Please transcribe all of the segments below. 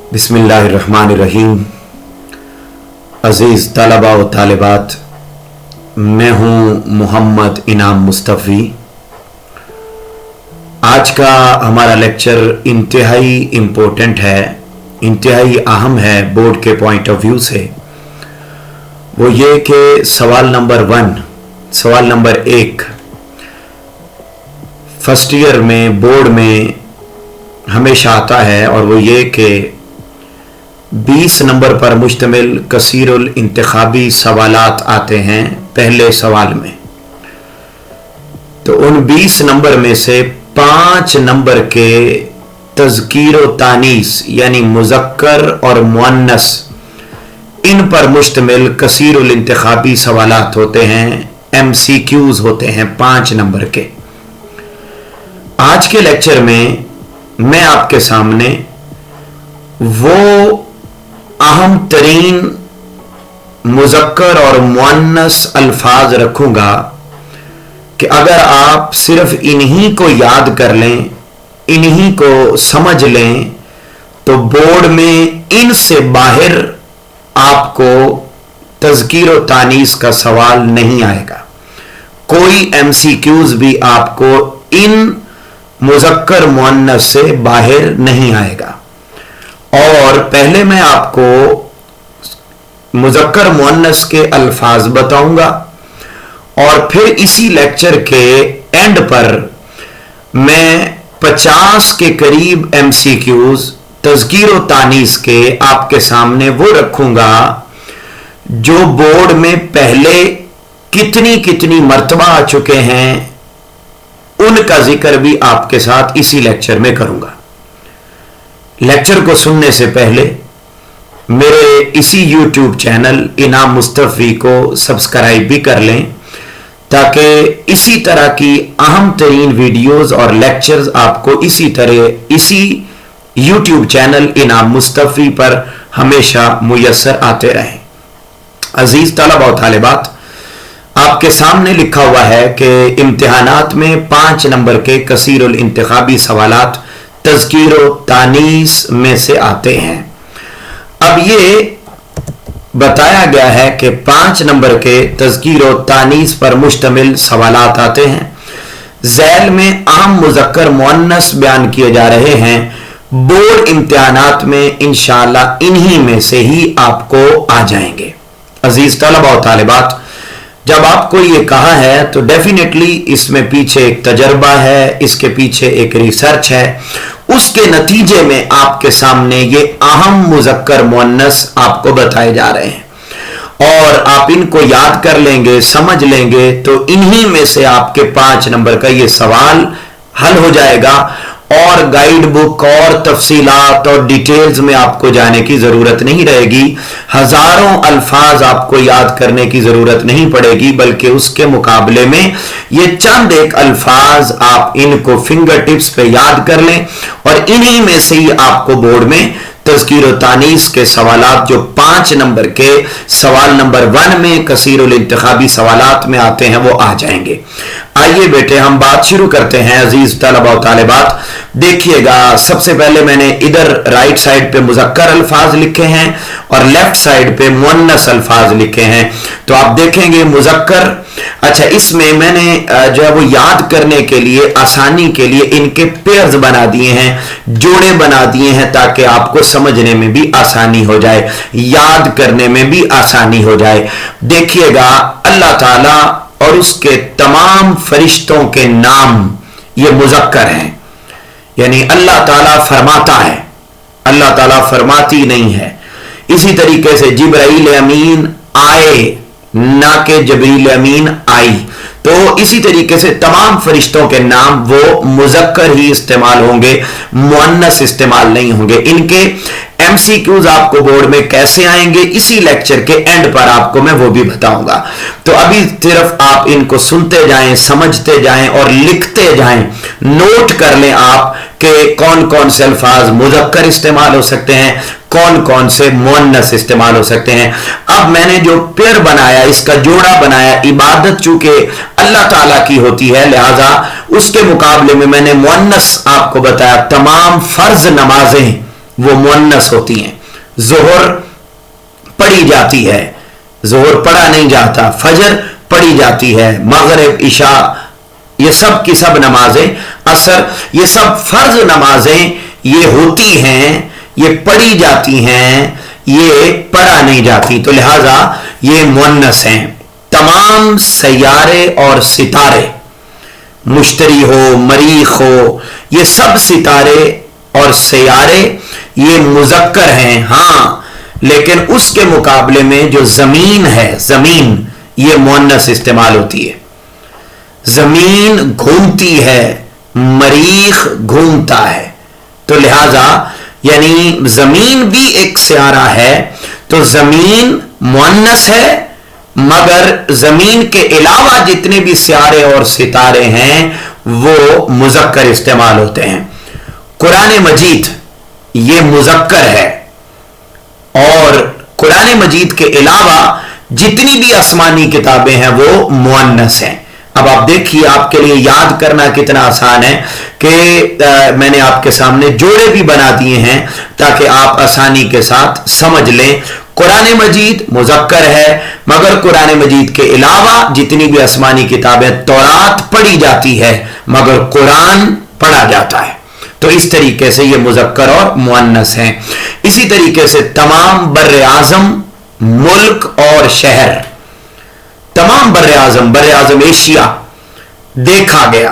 बिस्मिल्लाहिर्रहमानिर्रहीम। अज़ीज़ तलबा व तालिबात, मैं हूँ मोहम्मद इनाम मुस्तफ़ी। आज का हमारा लेक्चर इंतहाई इम्पोर्टेंट है, इंतहाई अहम है बोर्ड के पॉइंट ऑफ व्यू से। वो ये कि सवाल नंबर 1 फर्स्ट ईयर में बोर्ड में हमेशा आता है, और वो ये कि 20 नंबर पर मुश्तमिल कसीरुल इंतखाबी सवालात आते हैं पहले सवाल में। तो उन 20 नंबर में से 5 नंबर के तज़कीर व तानीस यानी मुज़क्कर और मुअन्नस, इन पर मुश्तमिल कसीरुल इंतखाबी सवालात होते हैं, MCQs होते हैं 5 नंबर के। आज के लेक्चर में मैं आपके सामने वो अहम तरीन मुज़क्कर और मुअन्नस अल्फाज रखूंगा कि अगर आप सिर्फ इन्हीं को याद कर लें, इन्हीं को समझ लें, तो बोर्ड में इनसे बाहर आपको तज़कीर व तानीस का सवाल नहीं आएगा। कोई MCQs भी आपको इन मुज़क्कर मुअन्नस से बाहर नहीं आएगा। और पहले मैं आपको मुज़क्कर मुअन्नस के अल्फाज बताऊंगा, और फिर इसी लेक्चर के एंड पर मैं 50 के करीब MCQs तज़कीर व तानीस के आपके सामने वो रखूंगा जो बोर्ड में पहले कितनी मर्तबा आ चुके हैं, उनका जिक्र भी आपके साथ इसी लेक्चर में करूंगा। लेक्चर को सुनने से पहले मेरे इसी YouTube चैनल इनाम मुस्तफ़ी को सब्सक्राइब भी कर लें, ताकि इसी तरह की अहम तरीन वीडियोस और लेक्चर्स आपको इसी YouTube चैनल इनाम मुस्तफ़ी पर हमेशा मुयस्सर आते रहें। अजीज तलबा व तालिबात, आपके सामने लिखा हुआ है कि इम्तिहानात में 5 नंबर के कसीरुल इंतखाबी सवालात तज़कीर व तानीस में से आते हैं। अब ये बताया गया है कि 5 नंबर के तज़कीर व तानीस पर मुश्तमिल सवालात आते हैं। ज़ैल में आम मुज़क्कर मुअन्नस बयान किए जा रहे हैं। बोर्ड इम्तिहानात में इंशाअल्लाह इन्हीं में से ही आपको आ जाएंगे। अजीज तलबा व तालिबात, जब आपको ये कहा है तो डेफिनेटली इसमें पीछे एक तजर्बा है, इसके पीछे एक रिसर्च है। उसके नतीजे में आपके सामने ये अहम मुज़क्कर मुअन्नस आपको बताए जा रहे हैं, और आप इनको याद कर लेंगे, समझ लेंगे, तो इन्हीं में से आपके 5 नंबर का ये सवाल हल हो जाएगा। और गाइड बुक और तफसीलात और डिटेल्स में आपको जाने की जरूरत नहीं रहेगी। हजारों अल्फाज आपको याद करने की जरूरत नहीं पड़ेगी, बल्कि उसके मुकाबले में ये चंद एक अल्फाज आप इनको फिंगर टिप्स पे याद कर लें, और इन्हीं में से ही आपको बोर्ड में तज़कीर व तानीस के सवालात जो 5 नंबर के सवाल नंबर 1 में कसीरुल इंतखाबी सवालात में आते हैं वो आ जाएंगे। आइए बेटे, हम बात शुरू करते हैं। अजीज तलबा व तालिबात, देखिएगा, सबसे पहले मैंने इधर राइट साइड पे मुज़क्कर अल्फाज लिखे हैं और लेफ्ट साइड पे मुअन्नस अल्फाज लिखे हैं। तो आप देखेंगे मुज़क्कर, अच्छा, इसमें मैंने जो है वो याद करने के लिए, आसानी के लिए इनके पेयर्स बना दिए हैं, जोड़े बना दिए हैं, ताकि आपको समझने में भी आसानी हो जाए, याद करने में भी आसानी हो जाए। देखिएगा, अल्लाह ताला और उसके तमाम फरिश्तों के नाम ये मुज़क्कर हैं, यानी अल्लाह ताला फरमाता है, अल्लाह ताला फरमाती नहीं है। इसी तरीके से जिब्राइल अमीन आए, ना के जबरील अमीन आई। तो इसी तरीके से तमाम फरिश्तों के नाम वो मुज़क्कर ही इस्तेमाल होंगे, मुअन्नस इस्तेमाल नहीं होंगे। इनके MCQs आपको बोर्ड में कैसे आएंगे, इसी लेक्चर के एंड पर आपको मैं वो भी बताऊंगा। तो अभी सिर्फ आप इनको सुनते जाएं, समझते जाएं और लिखते जाएं, नोट कर लें आप कि कौन कौन से अल्फाज मुज़क्कर इस्तेमाल हो सकते हैं, कौन कौन से मुअन्नस इस्तेमाल हो सकते हैं। अब मैंने जो पेयर बनाया, इसका जोड़ा बनाया, इबादत चूंकि अल्लाह ताला की होती है, लिहाजा उसके मुकाबले में मैंने मुअन्नस आपको बताया। तमाम फर्ज नमाजें वो मुअन्नस होती हैं। ज़ोहर पढ़ी जाती है, ज़ोहर पढ़ा नहीं जाता, फजर पढ़ी जाती है, मगरिब, इशा, ये सब की सब नमाजें, असर, ये सब फर्ज नमाजें ये होती हैं, ये पढ़ी जाती हैं, ये पढ़ा नहीं जाती, तो लिहाजा ये मुअन्नस हैं। तमाम सैयारे और सितारे, मुश्तरी हो, मरीख हो, ये सब सितारे और सैयारे ये मुज़क्कर हैं। हाँ, लेकिन उसके मुकाबले में जो जमीन है, जमीन ये मुअन्नस इस्तेमाल होती है। जमीन घूमती है, मरीख घूमता है, तो लिहाजा यानी जमीन भी एक सियारा है, तो जमीन मुअन्नस है, मगर जमीन के अलावा जितने भी सियारे और सितारे हैं वो मुज़क्कर इस्तेमाल होते हैं। कुरान मजीद ये मुज़क्कर है, और कुरान मजीद के अलावा जितनी भी आसमानी किताबें हैं वो मुअन्नस हैं। अब आप देखिए, आपके लिए याद करना कितना आसान है कि मैंने आपके सामने जोड़े भी बना दिए हैं ताकि आप आसानी के साथ समझ लें। कुरान मजीद मुज़क्कर है, मगर कुरान मजीद के अलावा जितनी भी आसमानी किताबें, तौरात पढ़ी जाती है मगर कुरान पढ़ा जाता है, तो इस तरीके से ये मुज़क्कर और मुअन्नस हैं। इसी तरीके से तमाम बर्रे आज़म, मुल्क और शहर, तमाम बर्रे आज़म एशिया देखा गया,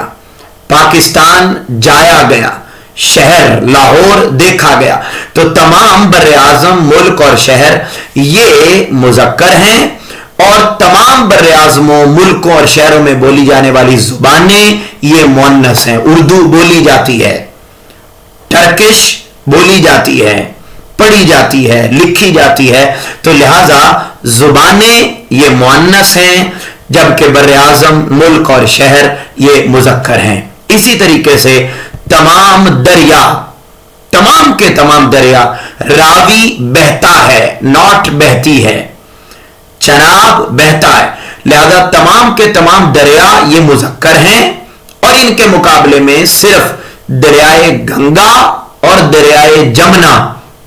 पाकिस्तान जाया गया, शहर लाहौर देखा गया, तो तमाम बर्रे आज़म, मुल्क और शहर ये मुज़क्कर हैं, और तमाम बर्रे आज़मों, मुल्कों और शहरों में बोली जाने वाली जुबानें ये मुअन्नस हैं। उर्दू बोली जाती है, टर्किश बोली जाती है, पढ़ी जाती है, लिखी जाती है, तो लिहाजा जुबानें ये मुअन्नस हैं, जबकि बर्रे आज़म, मुल्क और शहर ये मुज़क्कर हैं। इसी तरीके से तमाम दरिया, तमाम के तमाम दरिया, रावी बहता है, नॉट बहती है, चनाब बहता है, लिहाजा तमाम के तमाम दरिया ये मुज़क्कर हैं, और इनके मुकाबले में सिर्फ दरियाए गंगा और दरियाए जमुना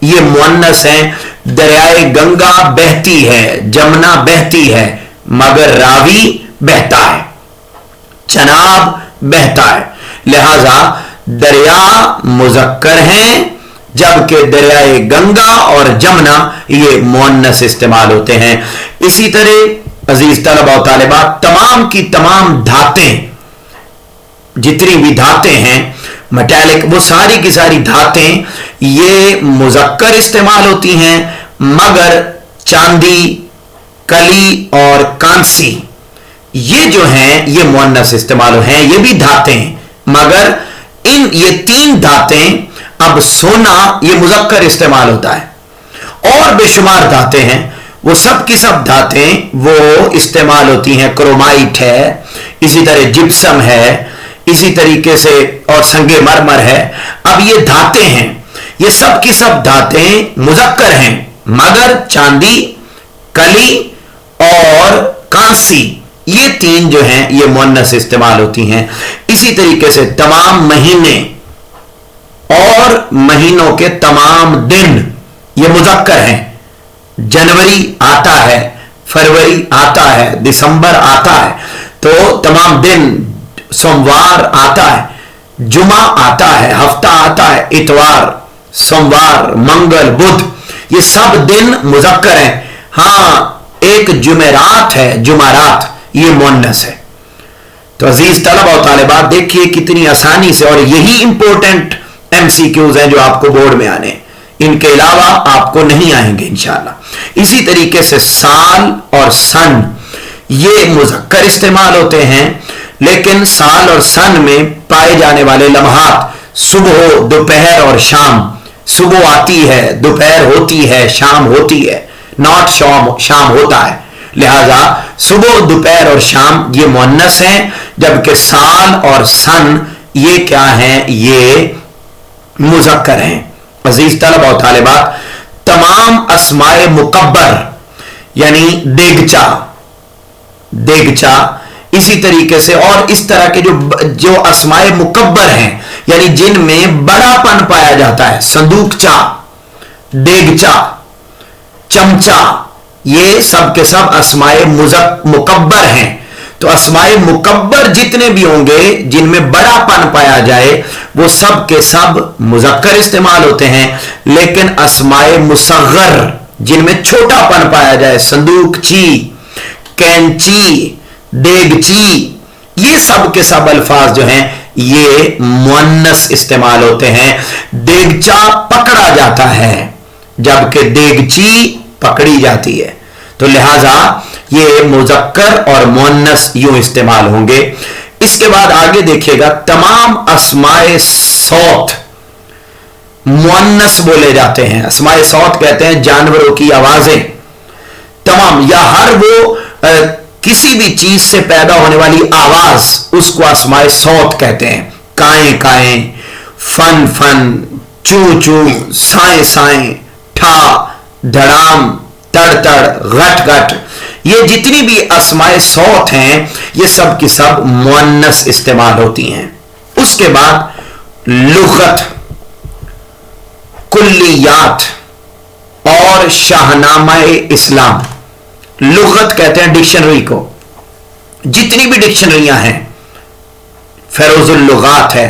ये मुअन्नस हैं। दरियाए गंगा बहती है, जमुना बहती है, मगर रावी बहता है, चनाब बहता है, लिहाजा दरिया मुज़क्कर हैं, जबकि दरियाए गंगा और जमुना ये मुअन्नस इस्तेमाल होते हैं। इसी तरह अजीज तलबा और तालिबात, तमाम की तमाम धातें, जितनी भी धातें हैं मेटालिक, वो सारी की सारी धातें ये मुज़क्कर इस्तेमाल होती हैं, मगर चांदी, कली और कांसी ये जो हैं ये मुअन्नस इस्तेमाल हैं। ये भी धातें, मगर ये तीन धातें, अब सोना ये मुज़क्कर इस्तेमाल होता है, और बेशुमार धातें हैं, वो सब की सब धातें वो इस्तेमाल होती हैं। क्रोमाइट है, इसी तरह जिप्सम है, इसी तरीके से और संगे मरमर है। अब ये धातें हैं, ये सब की सब धातें मुज़क्कर हैं, मगर चांदी, कली और कांसी ये तीन जो हैं ये मुअन्नस इस्तेमाल होती हैं। इसी तरीके से तमाम महीने और महीनों के तमाम दिन ये मुज़क्कर हैं। जनवरी आता है, फरवरी आता है, दिसंबर आता है, तो तमाम दिन, सोमवार आता है, जुमा आता है, हफ्ता आता है, इतवार, सोमवार, मंगल, बुध, ये सब दिन मुज़क्कर हैं। हाँ, एक जुमेरात है, जुमारात, ये मुअन्नस है। तो अजीज तलबा और तालिबात, देखिए कितनी आसानी से, और यही इंपॉर्टेंट एमसीक्यूज हैं जो आपको बोर्ड में आने, इनके अलावा आपको नहीं आएंगे इंशाल्लाह। इसी तरीके से साल और सन ये मुज़क्कर इस्तेमाल होते हैं, लेकिन साल और सन में पाए जाने वाले लम्हात सुबह, दोपहर और शाम, सुबह आती है, दोपहर होती है, शाम होती है, नॉट शाम होता है, लिहाजा सुबह, दोपहर और शाम ये मुअन्नस हैं, जबकि साल और सन ये क्या हैं, ये मुज़क्कर हैं। अजीज तलबा और तालिबात, तमाम अस्माए मुकब्बर यानी देगचा, इसी तरीके से और इस तरह के जो अस्माए मुकब्बर हैं, यानी जिनमें बड़ापन पाया जाता है, संदूकचा, देगचा, चमचा, ये सब के सब अस्माए मुकब्बर हैं। तो अस्माए मुकब्बर जितने भी होंगे जिनमें बड़ापन पाया जाए वो सब के सब मुजक्कर इस्तेमाल होते हैं, लेकिन अस्माए मुसग्गर जिनमें छोटापन पाया जाए, संदूकची, कैंची, देगची, ये सब के सब अल्फाज जो हैं ये मुअन्नस इस्तेमाल होते हैं। देगचा पकड़ा जाता है जबकि देगची पकड़ी जाती है, तो लिहाजा ये मुजक्कर और मुअन्नस यूं इस्तेमाल होंगे। इसके बाद आगे देखिएगा, तमाम अस्माए सौत मुअन्नस बोले जाते हैं। अस्माए सौत कहते हैं जानवरों की आवाजें, तमाम या हर वो किसी भी चीज से पैदा होने वाली आवाज, उसको अस्माए सौत कहते हैं। काएं काएं, फन फन, चू चू, साएं साएं, ठा धड़ाम, तड़ तड़, घट घट, ये जितनी भी अस्माए सौत हैं ये सब की सब मुअन्नस इस्तेमाल होती हैं। उसके बाद लुगत, कुल्लियात और शाहनामाए इस्लाम। लुगत कहते हैं डिक्शनरी को, जितनी भी डिक्शनरियां हैं, फेरोजुल लुगात है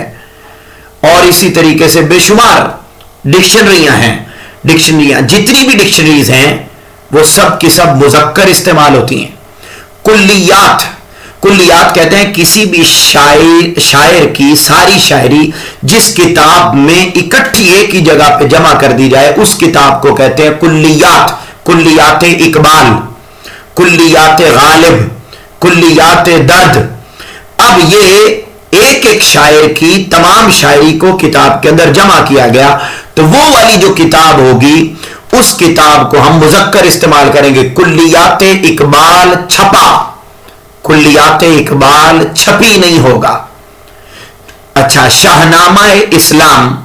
और इसी तरीके से बेशुमार डिक्शनरियां हैं। डिक्शनरियां जितनी भी डिक्शनरीज हैं वो सब की सब मुजक्कर इस्तेमाल होती हैं। कुल्लियात, कुल्लियात कहते हैं किसी भी शायर की सारी शायरी जिस किताब में इकट्ठी एक ही जगह पे जमा कर दी जाए उस किताब को कहते हैं कुल्लियात। कुल्लियात इकबाल, कुल्लियात गालिब, कुल्लियात दर्द। अब ये एक एक शायर की तमाम शायरी को किताब के अंदर जमा किया गया, तो वो वाली जो किताब होगी उस किताब को हम मुजक्कर इस्तेमाल करेंगे। कुल्लियात इकबाल छपा, कुल्लियात इकबाल छपी नहीं होगा। अच्छा, शाहनामा इस्लाम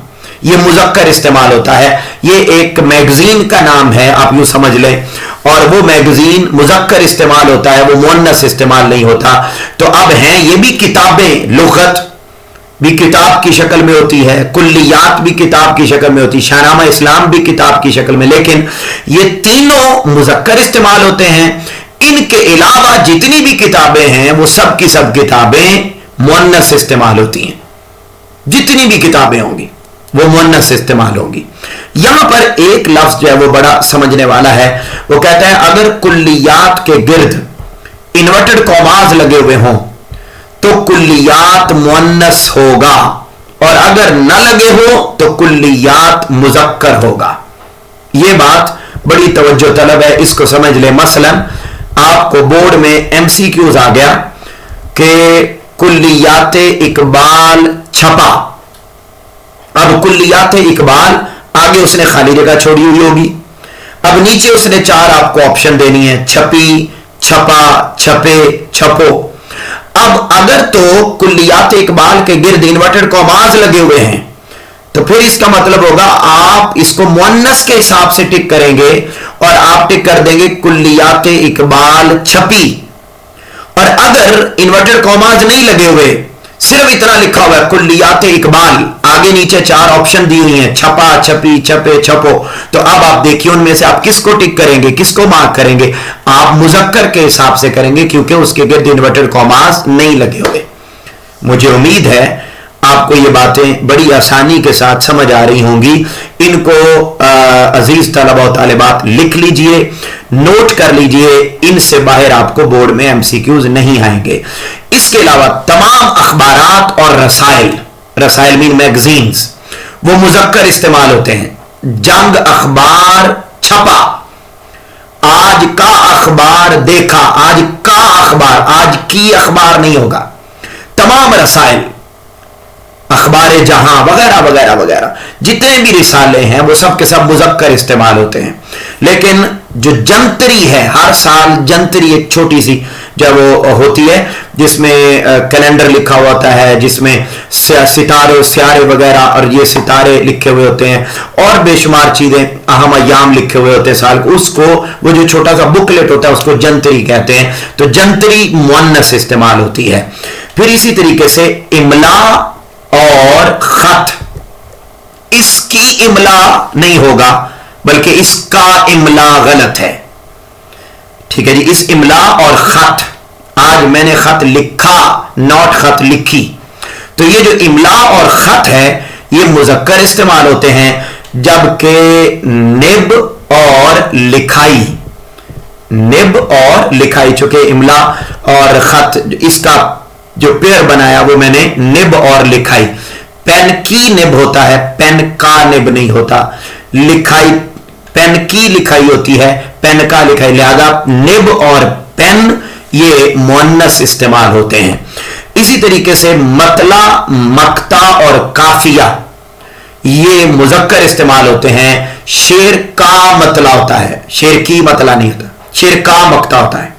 ये मुजक्कर इस्तेमाल होता है। ये एक मैगजीन का नाम है, आप यूं समझ लें, और वो मैगजीन मुजक्कर इस्तेमाल होता है, वो मुअन्नस इस्तेमाल नहीं होता। तो अब हैं ये भी किताबें, लुगत भी किताब की शक्ल में होती है, कुल्लियात भी किताब की शक्ल में होती है, शाहनामा इस्लाम भी किताब की शक्ल में, लेकिन ये तीनों मुजक्कर इस्तेमाल होते हैं। इनके अलावा जितनी भी किताबें हैं वो सब की सब किताबें मुअन्नस इस्तेमाल होती हैं। जितनी भी किताबें होंगी वो मुअन्नस इस्तेमाल होगी। यहां पर एक लफ्ज जो है वो बड़ा समझने वाला है। वो कहता है अगर कुल्लियात के गिर्द इन्वर्टेड कॉमाज लगे हुए हों तो कुल्लियात मुअन्नस होगा, और अगर न लगे हो तो कुल्लियात मुजक्कर होगा। यह बात बड़ी तवज्जो तलब है, इसको समझ ले। मसलन आपको बोर्ड में एमसीक्यूज आ गया कि कुल्लियात इकबाल छपा। अब कुल्लियात इकबाल आगे उसने खाली जगह छोड़ी हुई होगी, अब नीचे उसने चार आपको ऑप्शन देनी है, छपी, छपा, छपे, छपो। अब अगर तो कुल्लियात इकबाल के गिर्द इन्वर्टेड कॉमाज लगे हुए हैं तो फिर इसका मतलब होगा आप इसको मुअन्नस के हिसाब से टिक करेंगे और आप टिक कर देंगे कुल्लियात इकबाल छपी। और अगर इन्वर्टेड कॉमाज नहीं लगे हुए, सिर्फ इतना लिखा हुआ है कुल्लियात इकबाल, आगे नीचे चार ऑप्शन दी हुई हैं, छपा, छपी, छपे, छपो, तो अब आप देखिए उनमें से आप किसको टिक करेंगे, किसको मार्क करेंगे? आप मुजक्कर के हिसाब से करेंगे क्योंकि उसके गिर्द इन्वर्टेड कॉमास नहीं लगे हुए। मुझे उम्मीद है आपको ये बातें बड़ी आसानी के साथ समझ आ रही होंगी। इनको अजीज तलबा और तालिबात लिख लीजिए, नोट कर लीजिए, इनसे बाहर आपको बोर्ड में एमसीक्यूज नहीं आएंगे। इसके अलावा तमाम अखबारात और रसाइल, रसाइल मीन मैगजीन्स, वो मुजक्कर इस्तेमाल होते हैं। जंग अखबार छपा, आज का अखबार देखा, आज का अखबार, आज की अखबार नहीं होगा। तमाम रसाइल, अखबार जहां वगैरह वगैरह वगैरह जितने भी रिसाले हैं वो सब के सब मुजक्कर इस्तेमाल होते हैं। लेकिन जो जंतरी है, हर साल जंतरी एक छोटी सी जो वो होती है जिसमें कैलेंडर लिखा हुआ होता है, जिसमें सितारे स्यारे वगैरह और ये सितारे लिखे हुए होते हैं और बेशुमार चीजें अहम अयाम लिखे हुए होते हैं साल को, उसको वो जो छोटा सा बुकलेट होता है उसको जंतरी कहते हैं। तो जंतरी मुअन्नस इस्तेमाल होती है। फिर इसी तरीके से इमला और खत, इसकी इमला नहीं होगा, बल्कि इसका इमला गलत है। ठीक है जी, इस इमला और खत, आज मैंने खत लिखा, नॉट खत लिखी, तो ये जो इमला और खत है ये मुजक्कर इस्तेमाल होते हैं, जबकि निब और लिखाई, निब और लिखाई, चूंकि इमला और खत इसका जो पेयर बनाया वो मैंने निब और लिखाई, पेन की निब होता है, पेन का निब नहीं होता, लिखाई पेन की लिखाई होती है, पेन का लिखाई, लिहाजा निब और पेन ये मुअन्नस इस्तेमाल होते हैं। इसी तरीके से मतला, मक्ता और काफिया ये मुजक्कर इस्तेमाल होते हैं। शेर का मतला होता है, शेर की मतला नहीं होता, शेर का मक्ता होता है।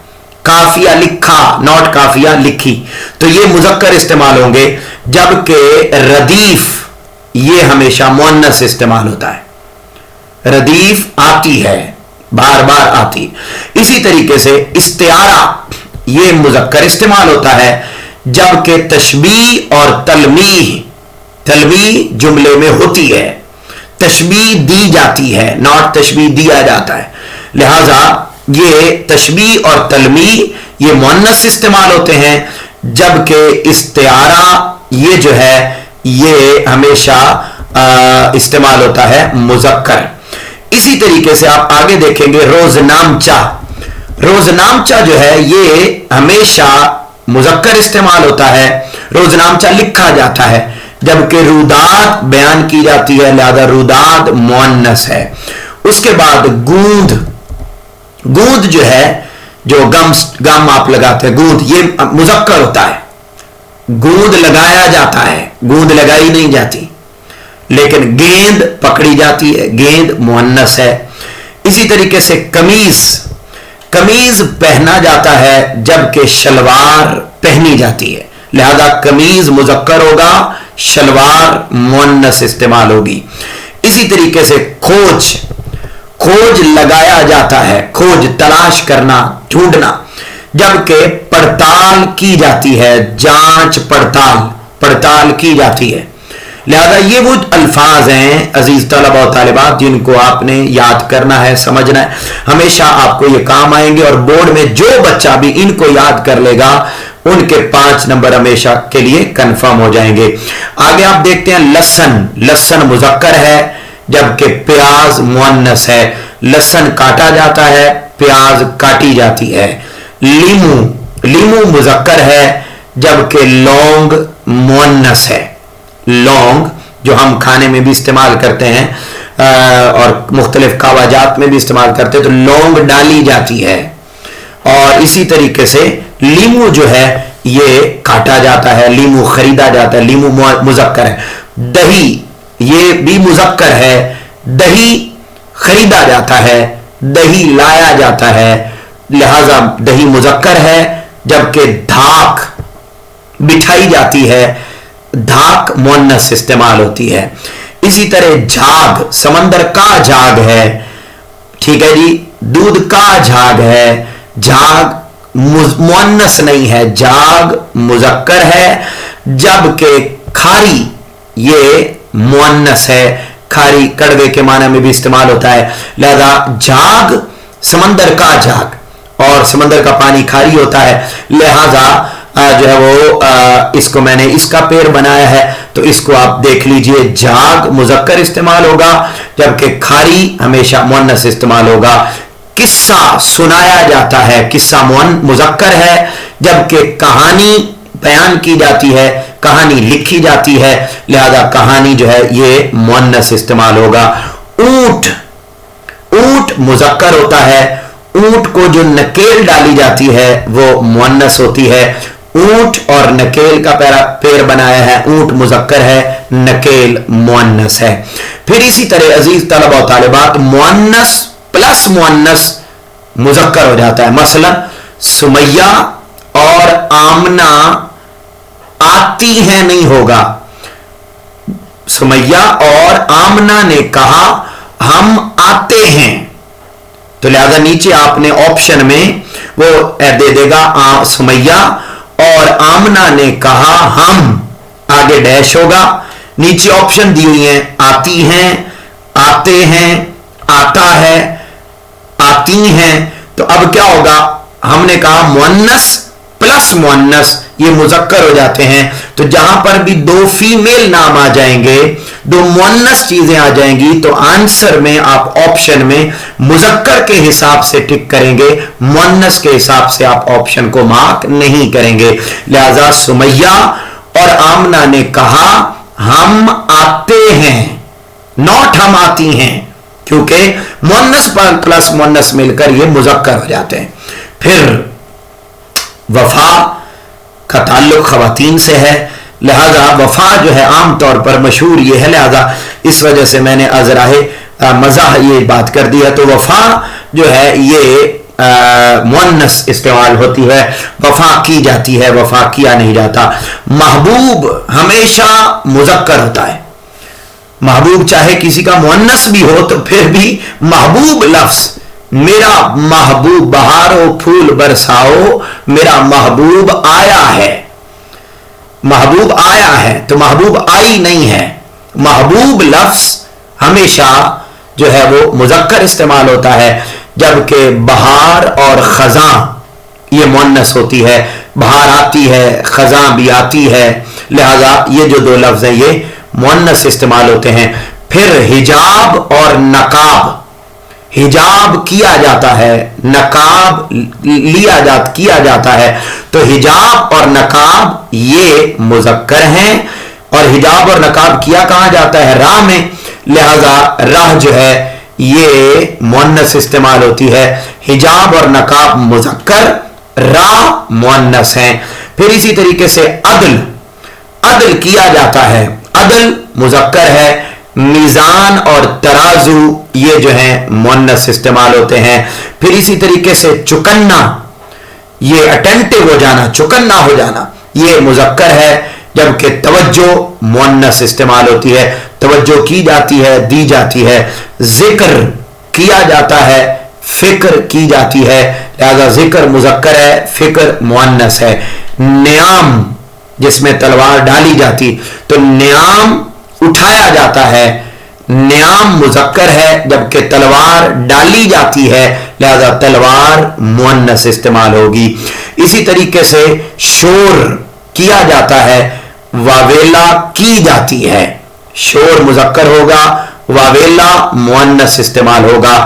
काफिया लिखा, नॉट काफिया लिखी, तो ये मुजक्कर इस्तेमाल होंगे, जबकि रदीफ ये हमेशा मुअन्नस इस्तेमाल होता है। रदीफ आती है, बार बार आती। इसी तरीके से इस्तिआरा ये मुजक्कर इस्तेमाल होता है, जबकि तशबीह और तलमीह, तलमीह जुमले में होती है, तशबीह दी जाती है, नॉट तशबीह दिया जाता है। लिहाजा ये तशबीह और तलमीह ये मुअन्नस इस्तेमाल होते हैं, जबकि इस्तिआरा ये जो है ये हमेशा इस्तेमाल होता है मुजक्कर। इसी तरीके से आप आगे देखेंगे रोजनामचा, रोजनामचा जो है ये हमेशा मुजक्कर इस्तेमाल होता है, रोजनामचा लिखा जाता है, जबकि रुदात बयान की जाती है, लिहाजा रुदात मुअन्नस है। उसके बाद गूंद, गूंद जो है, जो गम आप लगाते हैं, गूंद ये मुजक्कर होता है, गूंद लगाया जाता है, गूंद लगाई नहीं जाती, लेकिन गेंद पकड़ी जाती है, गेंद मुअन्नस है। इसी तरीके से कमीज, कमीज पहना जाता है, जबकि शलवार पहनी जाती है, लिहाजा कमीज मुजक्कर होगा, शलवार मुअन्नस इस्तेमाल होगी। इसी तरीके से खोज, खोज लगाया जाता है, खोज तलाश करना, ढूंढना, जबकि पड़ताल की जाती है, जांच पड़ताल, पड़ताल की जाती है। लिहाजा ये वो अल्फाज हैं अजीज तलबा और तालिबात जिनको आपने याद करना है, समझना है, हमेशा आपको ये काम आएंगे, और बोर्ड में जो बच्चा भी इनको याद कर लेगा उनके 5 नंबर हमेशा के लिए कंफर्म हो जाएंगे। आगे आप देखते हैं लहसन, लहसन मुजक्कर है, जबकि प्याज मुअन्नस है, लहसन काटा जाता है, प्याज काटी जाती है। लीमू, लीमू मुजक्कर है, जबकि लौंग मुअन्नस है, लौंग जो हम खाने में भी इस्तेमाल करते हैं और मुख्तलिफ कावाजात में भी इस्तेमाल करते हैं, तो लौंग डाली जाती है। और इसी तरीके से लीमू जो है ये काटा जाता है, लीमू खरीदा जाता है, लीमू मुजक्कर है। दही ये भी मुजक्कर है, दही खरीदा जाता है, दही लाया जाता है, लिहाजा दही मुजक्कर है, जबकि धाक बिछाई जाती है, धाक मुअन्नस इस्तेमाल होती है। इसी तरह झाग, समंदर का झाग है, ठीक है जी, दूध का झाग है, झाग मुअन्नस नहीं है, झाग मुजक्कर है, जबकि खारी ये मुअन्नस है, खारी कड़वे के माने में भी इस्तेमाल होता है, लिहाजा झाग समंदर का झाग, और समंदर का पानी खारी होता है, लिहाजा जो है वो इसको मैंने इसका पेड़ बनाया है, तो इसको आप देख लीजिए, झाग मुजक्कर इस्तेमाल होगा, जबकि खारी हमेशा मुअन्नस इस्तेमाल होगा। किस्सा सुनाया जाता है, किस्सा मुजक्कर है, जबकि कहानी बयान की जाती है, कहानी लिखी जाती है, लिहाजा कहानी जो है ये मुअन्नस इस्तेमाल होगा। ऊंट, ऊंट मुजक्कर होता है, ऊंट को जो नकेल डाली जाती है वो मुअन्नस होती है, ऊंट और नकेल का पेड़ बनाया है, ऊंट मुजक्कर है, नकेल मुअन्नस है। फिर इसी तरह अजीज तलबा और तालिबात मुअन्नस प्लस मुअन्नस मुजक्कर हो जाता है। मसलन सुमैया और आमना आती है नहीं होगा, सुमैया और आमना ने कहा हम आते हैं, तो लिहाजा नीचे आपने ऑप्शन में वो दे देगा सुमैया और आमना ने कहा हम, आगे डैश होगा, नीचे ऑप्शन दी हुई है आती हैं, आते हैं, आता है, आती हैं, तो अब क्या होगा, हमने कहा मुअन्नस प्लस मुअन्नस ये मुजक्कर हो जाते हैं। तो जहां पर भी दो फीमेल नाम आ जाएंगे, दो मुअन्नस चीजें आ जाएंगी, तो आंसर में आप ऑप्शन में मुजक्कर के हिसाब से टिक करेंगे, मुअन्नस के हिसाब से आप ऑप्शन को मार्क नहीं करेंगे। लिहाजा सुमैया और आमना ने कहा हम आते हैं, नॉट हम आती हैं, क्योंकि मुअन्नस प्लस मुअन्नस मिलकर ये मुजक्कर हो जाते हैं। फिर वफा का ताल्लुक खवातीन से है, लिहाजा वफा जो है आमतौर पर मशहूर ये है, लिहाजा इस वजह से मैंने अजराहे मज़ाह ये बात कर दिया। तो वफा जो है ये मुअन्नस इस्तेमाल होती है, वफा की जाती है, वफा किया नहीं जाता। महबूब हमेशा मुजक्कर होता है, महबूब चाहे किसी का मुअन्नस भी हो तो फिर भी महबूब लफ्ज, मेरा महबूब बहारो फूल बरसाओ, मेरा महबूब आया है, महबूब आया है, तो महबूब आई नहीं है। महबूब लफ्ज हमेशा जो है वो मुजक्कर इस्तेमाल होता है, जबकि बहार और खजा ये मुअन्नस होती है, बहार आती है, खजा भी आती है, लिहाजा ये जो दो लफ्ज हैं ये मुअन्नस इस्तेमाल होते हैं। फिर हिजाब और नकाब, हिजाब किया जाता है, नकाब किया जाता है, तो हिजाब और नकाब ये मुजक्कर हैं, और हिजाब और नकाब किया कहां जाता है, राह में, लिहाजा राह जो है ये मुअन्नस इस्तेमाल होती है। हिजाब और नकाब मुजक्कर, राह मुअन्नस हैं। फिर इसी तरीके से अदल, अदल किया जाता है, अदल मुजक्कर है। मीज़ान और तराजू ये जो है मुअन्नस इस्तेमाल होते हैं। फिर इसी तरीके से चुकन्ना, ये अटेंटिव हो जाना, चुकन्ना हो जाना, ये मुजक्कर है, जबकि तवज्जो मुअन्नस इस्तेमाल होती है, तवज्जो की जाती है, दी जाती है। जिक्र किया जाता है, फिक्र की जाती है, लिहाजा जिक्र मुजक्कर है, फिक्र मुअन्नस है। नियाम जिसमें तलवार डाली जाती, तो नियाम उठाया जाता है, नियाम मुजक्कर है, जबकि तलवार डाली जाती है, लिहाजा तलवार मुअन्नस इस्तेमाल होगी। इसी तरीके से शोर किया जाता है, वावेला की जाती है, शोर मुजक्कर होगा, वावेला मुअन्नस इस्तेमाल होगा।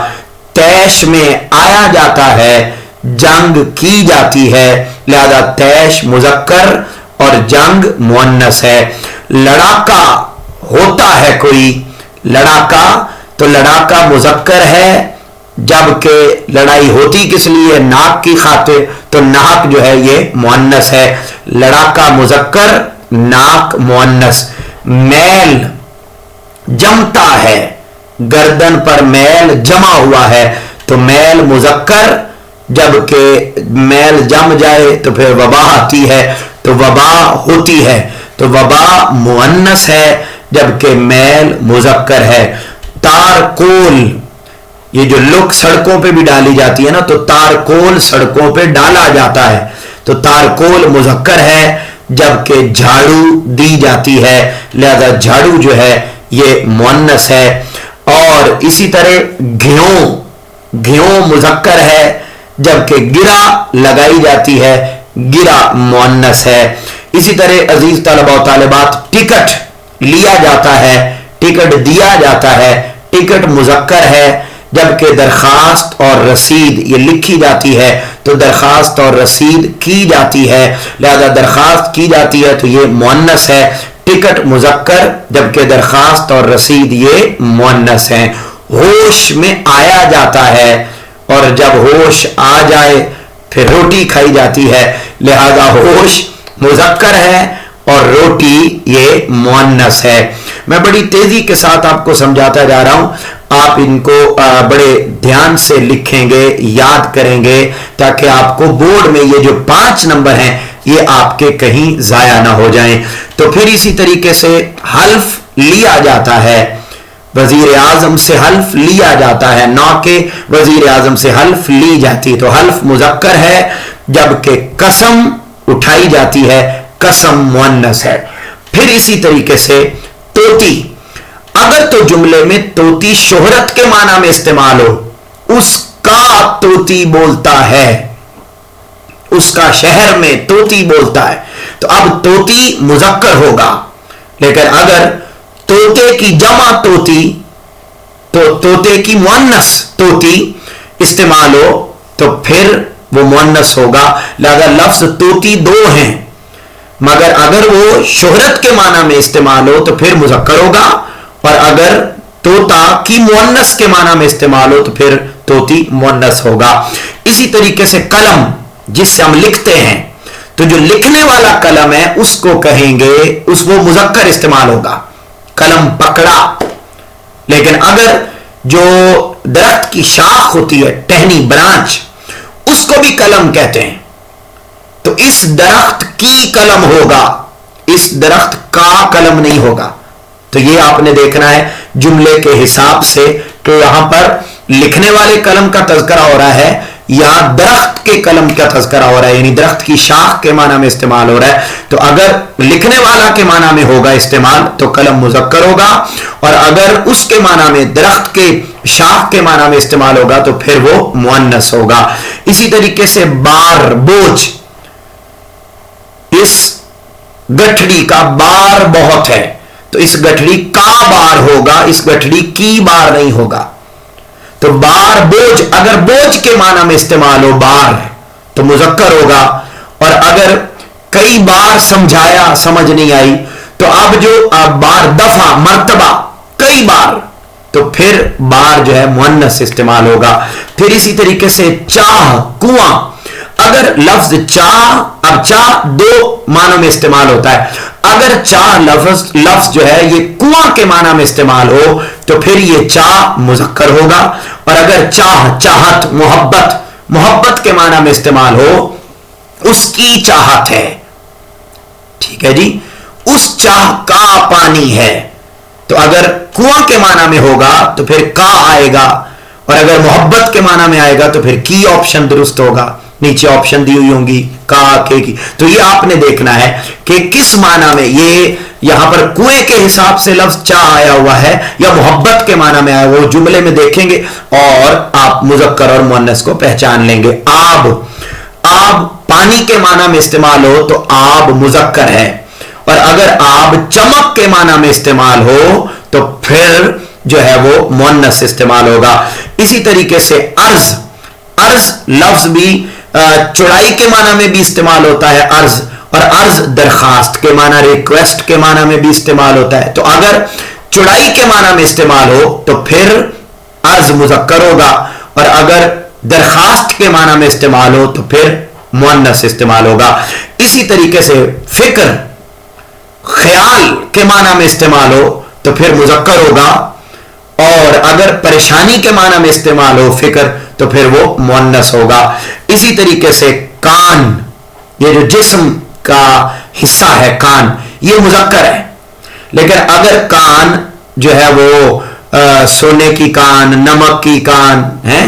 तैश में आया जाता है, जंग की जाती है, लिहाजा तैश मुजक्कर और जंग मुअन्नस है। लड़ाका होता है कोई, लड़ाका, तो लड़ाका मुजक्कर है, जबकि लड़ाई होती किस लिए, नाक की खातिर, तो नाक जो है ये मुअन्नस है। लड़ाका मुजक्कर, नाक मुअन्नस। मैल जमता है, गर्दन पर मैल जमा हुआ है, तो मैल मुजक्कर, जबकि मैल जम जाए तो फिर वबा आती है, तो वबा होती है, तो वबा मुअन्नस है, जबकि मैल मुजक्कर है। तारकोल, ये जो लुक सड़कों पे भी डाली जाती है ना, तो तारकोल सड़कों पे डाला जाता है, तो तारकोल मुजक्कर है, जबकि झाड़ू दी जाती है, लिहाजा झाड़ू जो है ये मुअन्नस है। और इसी तरह घियों मुजक्कर है, जबकि गिरा लगाई जाती है, गिरा मुअन्नस है। इसी तरह अजीज तलबा और तालिबात, टिकट लिया जाता है, टिकट दिया जाता है, टिकट मुजक्कर है, जबकि दरखास्त और रसीद ये लिखी जाती है, तो दरखास्त और रसीद की जाती है, लिहाजा दरखास्त की जाती है तो ये मुअन्नस है। टिकट मुजक्कर, जबकि दरखास्त और रसीद ये मुअन्नस है। होश में आया जाता है, और जब होश आ जाए फिर रोटी खाई जाती है, लिहाजा होश मुजक्कर है और रोटी ये मुअन्नस है। मैं बड़ी तेजी के साथ आपको समझाता जा रहा हूं, आप इनको बड़े ध्यान से लिखेंगे, याद करेंगे, ताकि आपको बोर्ड में ये जो 5 नंबर हैं ये आपके कहीं जाया ना हो जाएं। तो फिर इसी तरीके से हल्फ लिया जाता है, वजीर आजम से हल्फ लिया जाता है, ना कि वजीर आजम से हल्फ ली जाती, तो हल्फ मुजक्कर है, जबकि कसम उठाई जाती है, कसम मुअन्नस है। फिर इसी तरीके से तोती, अगर तो जुमले में तोती शोहरत के माना में इस्तेमाल हो, उसका तोती बोलता है, उसका शहर में तोती बोलता है, तो अब तोती मुजक्कर होगा। लेकिन अगर तोते की जमा तोती, तो तोते की मुअन्नस तोती इस्तेमाल हो तो फिर वो मुअन्नस होगा। लिहाजा लफ्ज तोती दो हैं, मगर अगर वो शोहरत के माना में इस्तेमाल हो तो फिर मुजक्कर होगा, और अगर तोता की मुअन्नस के माना में इस्तेमाल हो तो फिर तोती मुअन्नस होगा। इसी तरीके से कलम जिससे हम लिखते हैं, तो जो लिखने वाला कलम है उसको कहेंगे, उसको मुजक्कर इस्तेमाल होगा, कलम पकड़ा। लेकिन अगर जो दरख्त की शाख होती है, टहनी ब्रांच, उसको भी कलम कहते हैं, तो इस दरख्त की कलम होगा, इस दरख्त का कलम नहीं होगा। तो ये आपने देखना है जुमले के हिसाब से, तो यहां पर लिखने वाले कलम का तज़किरा हो रहा है या दरख्त के कलम का तज़किरा हो रहा है, यानी दरख्त की शाख के माना में इस्तेमाल हो रहा है। तो अगर लिखने वाला के माना में होगा इस्तेमाल तो कलम मुजक्कर होगा, और अगर उसके माना में दरख्त के शाख के माना में इस्तेमाल होगा तो फिर वो मुअन्नस होगा। इसी तरीके से बार, बोझ, इस गठड़ी का बार बहुत है, तो इस गठड़ी का बार होगा, इस गठड़ी की बार नहीं होगा। तो बार, बोझ, अगर बोझ के माना में इस्तेमाल हो बार तो मुजक्कर होगा, और अगर कई बार समझाया समझ नहीं आई तो अब जो बार, दफा, मर्तबा, कई बार, तो फिर बार जो है मुअन्नस इस्तेमाल होगा। फिर इसी तरीके से चाह, कुआं, अगर लफ्ज चाह, अब चाह दो मानों में इस्तेमाल होता है, अगर चाह लफ्ज जो है ये कुआं के माना में इस्तेमाल हो तो फिर ये चाह मुजक्कर होगा, और अगर चाह, चाहत, मोहब्बत, मोहब्बत के माना में इस्तेमाल हो, उसकी चाहत है, ठीक है जी, उस चाह का पानी है, तो अगर कुआं के माना में होगा तो फिर का आएगा, और अगर मोहब्बत के माना में आएगा तो फिर की ऑप्शन दुरुस्त होगा। नीचे ऑप्शन दी हुई होंगी का, के की, तो ये आपने देखना है कि किस माना में, ये यहां पर कुएं के हिसाब से लफ्ज चाह आया हुआ है या मोहब्बत के माना में आया, वो जुमले में देखेंगे और आप मुजक्कर और मुअन्नस को पहचान लेंगे। आब, आब पानी के माना में इस्तेमाल हो तो आब मुजक्कर है, और अगर आब चमक के माना में इस्तेमाल हो तो फिर जो है वो मुअन्नस इस्तेमाल होगा। इसी तरीके से अर्ज, अर्ज लफ्ज भी चौड़ाई के माना में भी इस्तेमाल होता है अर्ज, और अर्ज दरखास्त के माना, रिक्वेस्ट के माना में भी इस्तेमाल होता है। तो अगर चौड़ाई के माना में इस्तेमाल हो तो फिर अर्ज मुजक्कर होगा, और अगर दरखास्त के माना में इस्तेमाल हो तो फिर मुअन्नस इस्तेमाल होगा। इसी तरीके से फिक्र, ख्याल के माना में इस्तेमाल हो तो फिर मुजक्कर होगा, और अगर परेशानी के माना में इस्तेमाल हो फिक्र तो फिर वो मुअन्नस होगा। इसी तरीके से कान, ये जो जिस्म का हिस्सा है कान, ये मुजक्कर है, लेकिन अगर कान जो है वो सोने की कान, नमक की कान है,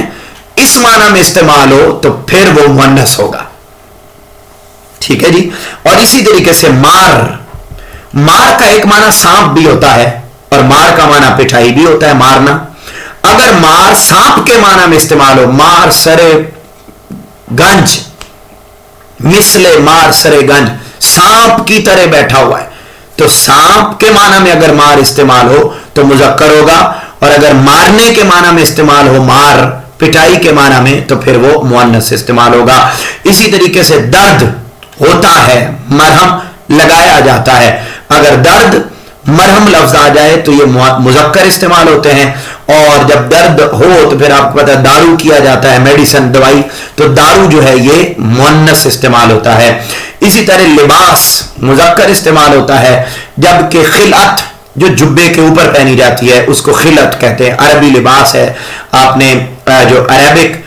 इस माना में इस्तेमाल हो तो फिर वो मुअन्नस होगा, ठीक है जी। और इसी तरीके से मार, मार का एक माना सांप भी होता है और मार का माना पिटाई भी होता है, मारना। अगर मार सांप के माना में इस्तेमाल हो, मार सरे गंज, मिसले मार सरे गंज, सांप की तरह बैठा हुआ है, तो सांप के माना में अगर मार इस्तेमाल हो तो मुजक्कर होगा, और अगर मारने के माना में इस्तेमाल हो मार, पिटाई के माना में, तो फिर वो मुअन्नस इस्तेमाल होगा। इसी तरीके से दर्द होता है, मरहम लगाया जाता है, अगर दर्द मरहम लफ्ज आ जाए तो ये मुजक्कर इस्तेमाल होते हैं, और जब दर्द हो तो फिर आपको पता है दारू किया जाता है, मेडिसिन, दवाई, तो दारू जो है ये मुअन्नस इस्तेमाल होता है। इसी तरह लिबास मुजक्कर इस्तेमाल होता है, जबकि खिलअत जो जुब्बे के ऊपर पहनी जाती है उसको खिलअत कहते हैं, अरबी लिबास है। आपने जो अरबिक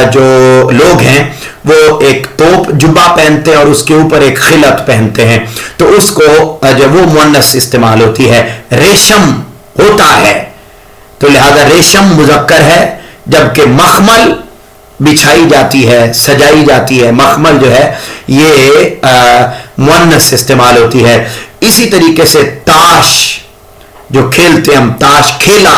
जो लोग हैं वो एक तोप जुब्बा पहनते हैं और उसके ऊपर एक खिलत पहनते हैं, तो उसको जब वो मुअन्नस इस्तेमाल होती है। रेशम होता है, तो लिहाजा रेशम मुजक्कर है, जबकि मखमल बिछाई जाती है, सजाई जाती है, मखमल जो है ये मुअन्नस इस्तेमाल होती है। इसी तरीके से ताश, जो खेलते हम, ताश खेला,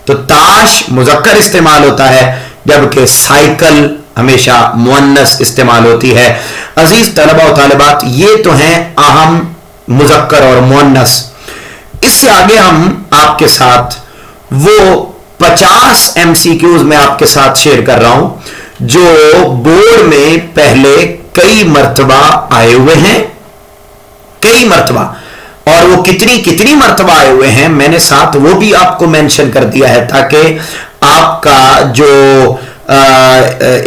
तो ताश मुजक्कर इस्तेमाल होता है, जबकि साइकिल हमेशा मुअन्नस इस्तेमाल होती है। अजीज तलबा और तालिबात, ये तो हैं अहम मुजक्कर और मुअन्नस। इससे आगे हम आपके साथ वो 50 MCQs मैं आपके साथ शेयर कर रहा हूं जो बोर्ड में पहले कई मर्तबा आए हुए हैं, कई मर्तबा, और वो कितनी कितनी मर्तबा आए हुए हैं मैंने साथ वो भी आपको मेंशन कर दिया है, ताकि आपका जो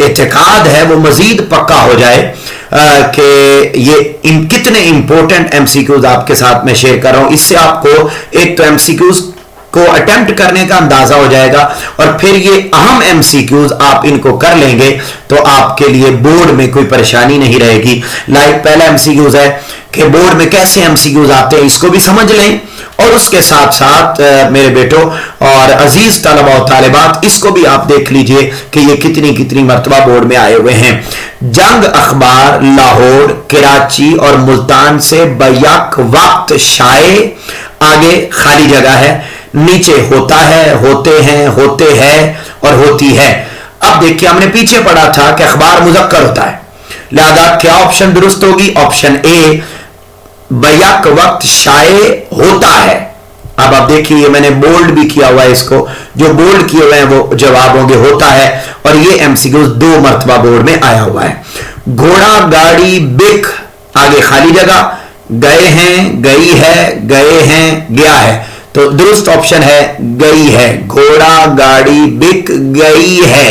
एतकाद है वो मजीद पक्का हो जाए कि ये कितने इंपॉर्टेंट MCQs आपके साथ में शेयर कर रहा हूं। इससे आपको एक तो MCQs को अटेम्प्ट करने का अंदाजा हो जाएगा, और फिर ये अहम MCQs आप इनको कर लेंगे तो आपके लिए बोर्ड में कोई परेशानी नहीं रहेगी। लाइक पहला MCQs है कि बोर्ड में कैसे MCQs आते हैं, इसको भी समझ लें, और उसके साथ साथ मेरे बेटों और अजीज तलबा और तालिबात, इसको भी आप देख लीजिए कि ये कितनी कितनी मर्तबा बोर्ड में आए हुए हैं। जंग अखबार लाहौर, कराची और मुल्तान से बैक वक्त शाये, आगे खाली जगह है, नीचे होता है, होते हैं और होती है। अब देखिए, हमने पीछे पढ़ा था कि अखबार मुजक्कर होता है, लिहाजा क्या ऑप्शन दुरुस्त होगी? ऑप्शन ए, बैक वक्त शाये होता है। अब आप देखिए, मैंने बोल्ड भी किया हुआ है, इसको जो बोल्ड किए हुए हैं वो जवाब होंगे होता है, और ये MCQ 2 मर्तबा बोर्ड में आया हुआ है। घोड़ा, गाड़ी, बिक, आगे खाली जगह, गए हैं, गई है, गए हैं, गया है, तो दुरुस्त ऑप्शन है गई है। घोड़ा, गाड़ी, बिक, गई है,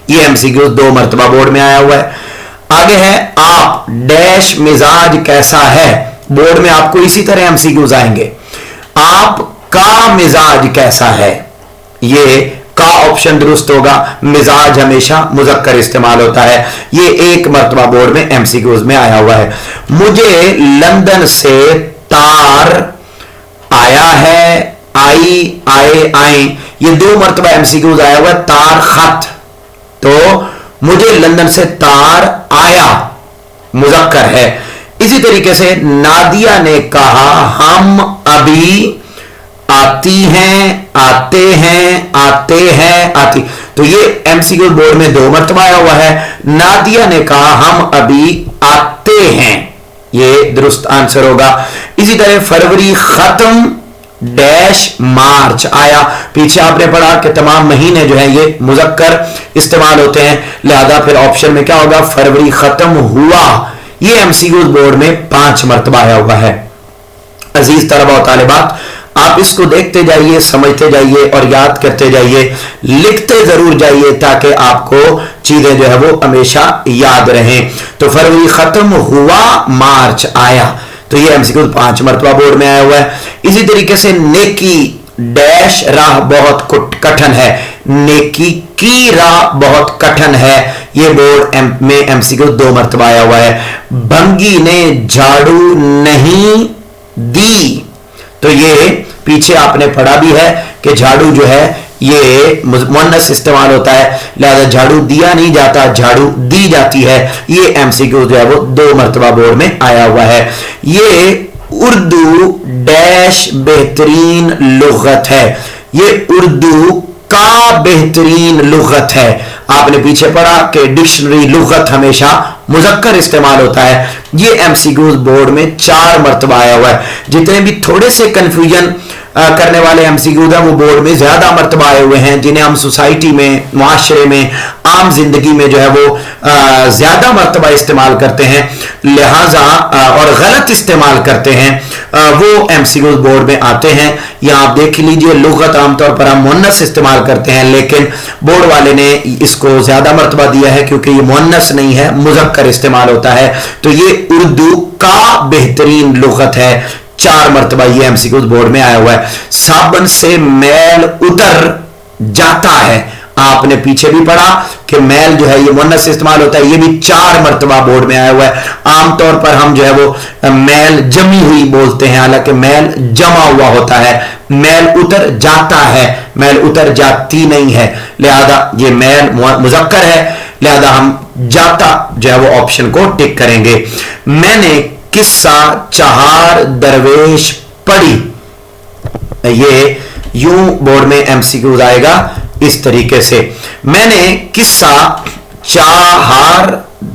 ये MCQ 2 मर्तबा बोर्ड में आया हुआ है। आगे है आप डैश मिजाज कैसा है, बोर्ड में आपको इसी तरह MCQs आएंगे। आप का मिजाज कैसा है, ये का ऑप्शन दुरुस्त होगा, मिजाज हमेशा मुजक्कर इस्तेमाल होता है, ये एक मर्तबा बोर्ड में MCQs में आया हुआ है। मुझे लंदन से तार आया है, आई, आए, आए, ये 2 मर्तबा MCQs आया हुआ है। तार खत, तो मुझे लंदन से तार आया, मुजक्कर है। इसी तरीके से नादिया ने कहा हम अभी आती हैं, आते हैं, आते हैं, आती, तो ये MCQ बोर्ड में 2 मर्तबा आया हुआ है। नादिया ने कहा हम अभी आते हैं, ये दुरुस्त आंसर होगा। इसी तरह फरवरी खत्म डैश मार्च आया, पीछे आपने पढ़ा कि तमाम महीने जो है ये मुजक्कर इस्तेमाल होते हैं, लिहाजा फिर ऑप्शन में क्या होगा? फरवरी खत्म हुआ, ये MCQ बोर्ड में 5 मर्तबा आया हुआ है। अजीज तलबा और तालिबात, आप इसको देखते जाइए, समझते जाइए और याद करते जाइए, लिखते जरूर जाइए ताकि आपको चीजें जो है वो हमेशा याद रहें। तो फरवरी खत्म हुआ, मार्च आया, तो ये MCQ 5 मर्तबा बोर्ड में आया हुआ है। इसी तरीके से नेकी डैश राह बहुत कठिन है, नेकी की राह बहुत कठिन है, ये बोर्ड में MCQ 2 मर्तबा आया हुआ है। भंगी ने झाड़ू नहीं दी, तो ये पीछे आपने पढ़ा भी है कि झाड़ू जो है ये मुअन्नस इस्तेमाल होता है, लिहाजा झाड़ू दिया नहीं जाता, झाड़ू दी जाती है, ये MCQ जो है वो 2 मर्तबा बोर्ड में आया हुआ है। ये उर्दू डैश बेहतरीन लुगत है, ये उर्दू का बेहतरीन लुगत है। आपने पीछे पढ़ा कि डिक्शनरी लुगत हमेशा मुजक्कर इस्तेमाल होता है, ये MCQ बोर्ड में 4 मर्तबा आया हुआ है। जितने भी थोड़े से कंफ्यूजन करने वाले MCQ हैं वो बोर्ड में ज्यादा मर्तबा आए हुए हैं, जिन्हें हम सोसाइटी में, मुआशरे में, आम जिंदगी में जो है वो ज्यादा मर्तबा इस्तेमाल करते हैं, लिहाजा और गलत इस्तेमाल करते हैं, वो MCQ बोर्ड में आते हैं। यहाँ आप देख लीजिए, लुगत आमतौर पर हम मुअन्नस इस्तेमाल करते हैं, लेकिन बोर्ड वाले ने इसको ज्यादा मर्तबा दिया है क्योंकि ये मुअन्नस नहीं है, मुजक्कर इस्तेमाल होता है, तो ये उर्दू का बेहतरीन लुगत है। 4 मर्तबा ये MCQ बोर्ड में आया हुआ है। साबन से मैल उतर जाता है, आपने पीछे भी पढ़ा कि मैल जो है ये मुअन्नस इस्तेमाल होता है, ये भी 4 मर्तबा बोर्ड में आया हुआ है। आमतौर पर हम जो है वो मैल जमी हुई बोलते हैं, हालांकि मैल जमा हुआ होता है। मैल उतर जाता है, मैल उतर जाती नहीं है, लिहाजा ये मैल मुजक्कर है, लिहाजा हम जाता जो है वो ऑप्शन को टिक करेंगे। मैंने किस्सा चहार दरवेश पढ़ी, ये यूं बोर्ड में एमसीक्यूज आएगा इस तरीके से। मैंने किस्सा चाहार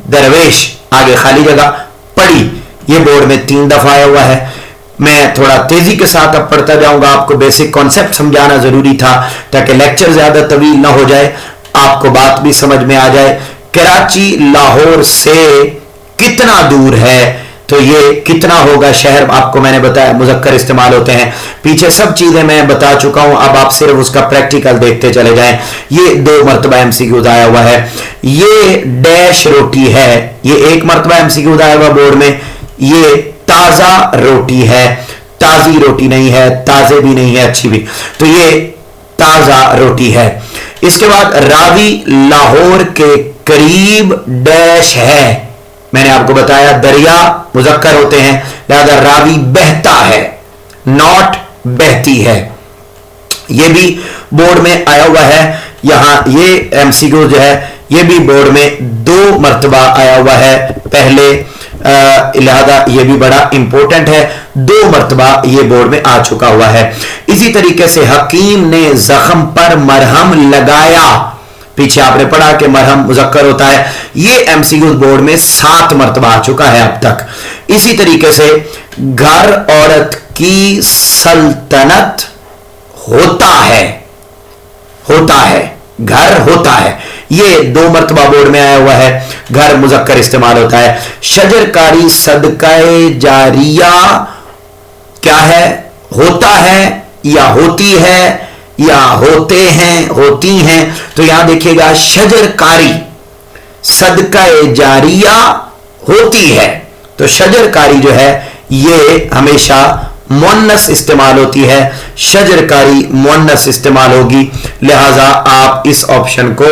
दरवेश आगे खाली जगह पढ़ी, ये बोर्ड में 3 दफा आया हुआ है। मैं थोड़ा तेजी के साथ अब पढ़ता जाऊंगा, आपको बेसिक कॉन्सेप्ट समझाना जरूरी था ताकि लेक्चर ज्यादा तवील ना हो जाए, आपको बात भी समझ में आ जाए। कराची लाहौर से कितना दूर है, तो ये कितना होगा शहर आपको मैंने बताया मुजक्कर इस्तेमाल होते हैं, पीछे सब चीजें मैं बता चुका हूं, अब आप सिर्फ उसका प्रैक्टिकल देखते चले जाएं। ये 2 मरतबा एमसीक्यूज आया हुआ है। ये डैश रोटी है, ये 1 मरतबा एमसीक्यूज आया हुआ बोर्ड में। ये ताजा रोटी है, ताजी रोटी नहीं है, ताजे भी नहीं है, अच्छी भी, तो ये ताजा रोटी है। इसके बाद रावी लाहौर के करीब डैश है, मैंने आपको बताया दरिया मुजक्कर होते हैं, लिहाजा रावी बहता है, नॉट बहती है। ये भी बोर्ड में आया हुआ है। यहां ये एमसीक्यू जो है ये भी बोर्ड में 2 मरतबा आया हुआ है पहले, लिहाजा ये भी बड़ा इंपॉर्टेंट है, 2 मरतबा ये बोर्ड में आ चुका हुआ है। इसी तरीके से हकीम ने जख्म पर मरहम लगाया, पीछे आपने पढ़ा कि मरहम मुजक्कर होता है, ये एमसीक्यू बोर्ड में 7 मरतबा आ चुका है अब तक। इसी तरीके से घर औरत की सल्तनत होता है, होता है, घर होता है, ये 2 मरतबा बोर्ड में आया हुआ है, घर मुजक्कर इस्तेमाल होता है। शजरकारी सदकाए जारिया क्या है, होता है या होती है या होते हैं, होती हैं, तो यहां देखिएगा शजरकारी सदकाए जारिया होती है, तो शजरकारी जो है ये हमेशा मुअन्नस इस्तेमाल होती है, शजरकारी मुअन्नस इस्तेमाल होगी, लिहाजा आप इस ऑप्शन को